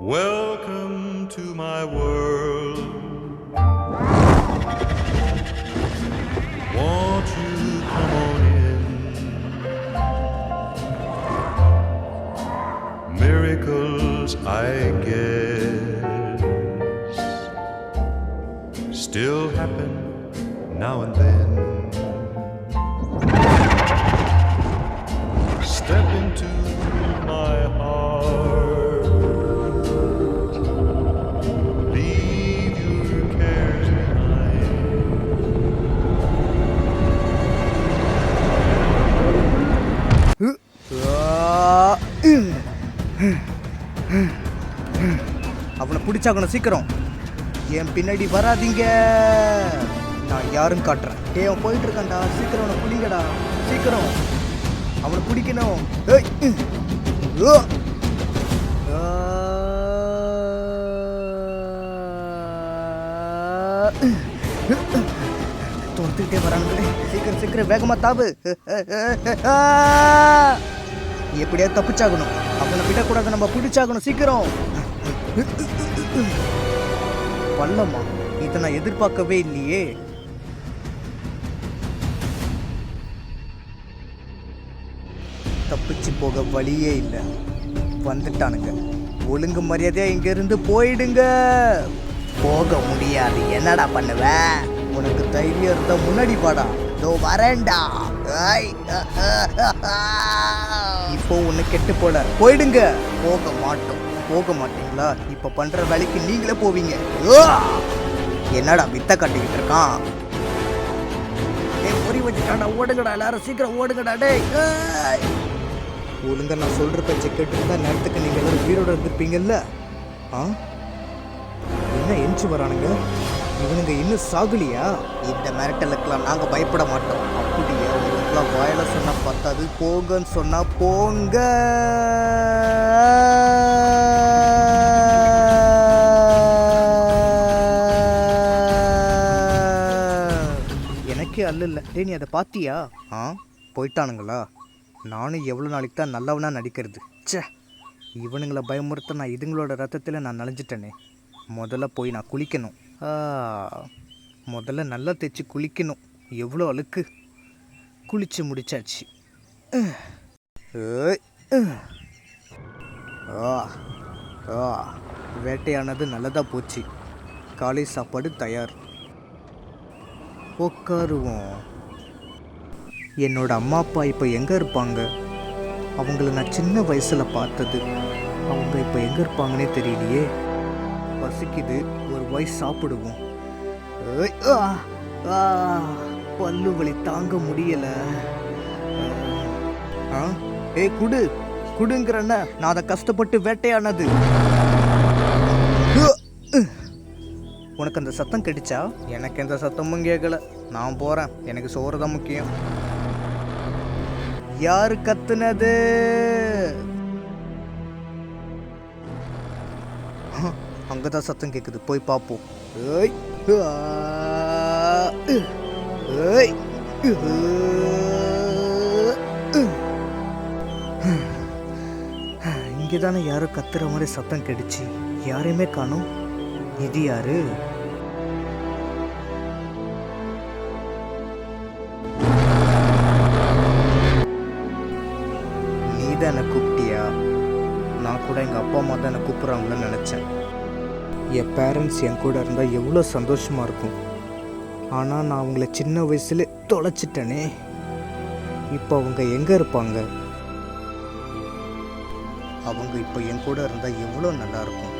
Welcome to my world. Won't you come on in? Miracles, I guess, still happen now and then. Step into my heart, leave your cares behind. அவனை பிடிச்சாக்கணும் சீக்கிரம். என் பின்னாடி வராதீங்க, நான் யாரும் காட்டுறேன். அவன் போயிட்டு இருக்கான்டா, சீக்கிரம் அவனை பிடிங்கடா, சீக்கிரம் அவனை பிடிக்கணும். துரத்துக்கிட்டே வரானுங்களே, சீக்கிரம் சீக்கிரம் வேகமா தாவு. எப்படியா தப்பிச்சாகணும், அவனை விடக்கூடாது, நம்ம பிடிச்சாகணும் சீக்கிரம். பள்ளமா, இதை நான் எதிர்பார்க்கவே இல்லையே. தப்பிச்சு போக வழியே இல்லை, வந்துட்டானுங்க. ஒழுங்கு மரியாதையா இங்க இருந்து போயிடுங்க. போக முடியாது, என்னடா பண்ணுவ? உனக்கு தைரியம் இருந்தா முன்னாடி பாடா, இதோ வரேன்டா. இப்போ ஒண்ணு கெட்டு போல, போயிடுங்க. போக மாட்டோம். போக மாட்டீங்களா? இப்ப பண்ற வேலைக்கு நீங்களே போவீங்க. என்னடா வித்த கட்டிக்கிட்டு இருக்கான்? பொறி வச்சுட்டாண்டா, ஓடுங்கடா எல்லாரும், சீக்கிரம் ஓடுங்கடா. டேய் ஒழுங்கா நான் சொல்ற பேச்சை கேட்டுருந்தா நேரத்துக்கு நீங்க எல்லாரும் உயிரோட இருந்திருப்பீங்கல்ல. என்ன எஞ்சி வரானுங்க இவனுங்க, இன்னும் சாகுலியா? இந்த மிரட்டலுக்கெல்லாம் நாங்க பயப்பட மாட்டோம். அப்படியே உங்களுக்குலாம் வாயில சொன்னா பத்தாது, போங்கன்னு சொன்னா போங்க. எனக்கே அல்ல. டேய், நீ அதை பாத்தியா? போயிட்டானுங்களா? நானும் எவ்வளோ நாளைக்கு தான் நல்லவனா நடிக்கிறது. சே, இவனுங்களை பயமுறுத்த நான் இதுங்களோட ரத்தத்தில் நான் நனைஞ்சிட்டேனே. முதல்ல போய் நான் குளிக்கணும். முதல்ல நல்லா தேய்ச்சி குளிக்கணும். எவ்வளோ அழுக்கு. குளிச்சு முடிச்சாச்சு. வேட்டையானது நல்லதாக போச்சு. காலை சாப்பாடு தயார். உட்காருவோம். என்னோட அம்மா அப்பா இப்போ எங்கே இருப்பாங்க? அவங்கள நான் சின்ன வயசில் பார்த்தது. அவங்க இப்போ எங்கே இருப்பாங்கன்னே தெரியலையே. பசிக்குது, ஒரு வாய் சாப்பிடுவோம். பல்லு வலி தாங்க முடியல. குடு குடுங்கிறன்ன, நான் அதை கஷ்டப்பட்டு வேட்டையானது. உனக்கு அந்த சத்தம் கிடைச்சா? எனக்கு எந்த சத்தமும் கேட்கல. நான் போகிறேன், எனக்கு சோறு தான் முக்கியம். யாரு கத்துனது? அங்கதான் சத்தம் கேக்குது, போய் பார்ப்போம். இங்கதானே யாரோ கத்துற மாதிரி சத்தம் கிடைச்சு, யாரையுமே காணோம். இது யாரு? நீதான் என்னை கூப்பிட்டியா? நான் கூட எங்கள் அப்பா அம்மா தான் என்னை கூப்பிட்றாங்களன்னு நினச்சேன். என் பேரண்ட்ஸ் என் கூட இருந்தால் எவ்வளோ சந்தோஷமாக இருக்கும். ஆனால் நான் அவங்கள சின்ன வயசுல தொலைச்சிட்டேனே. இப்போ அவங்க எங்கே இருப்பாங்க? அவங்க இப்போ என் கூட இருந்தால் எவ்வளோ நல்லாயிருக்கும்.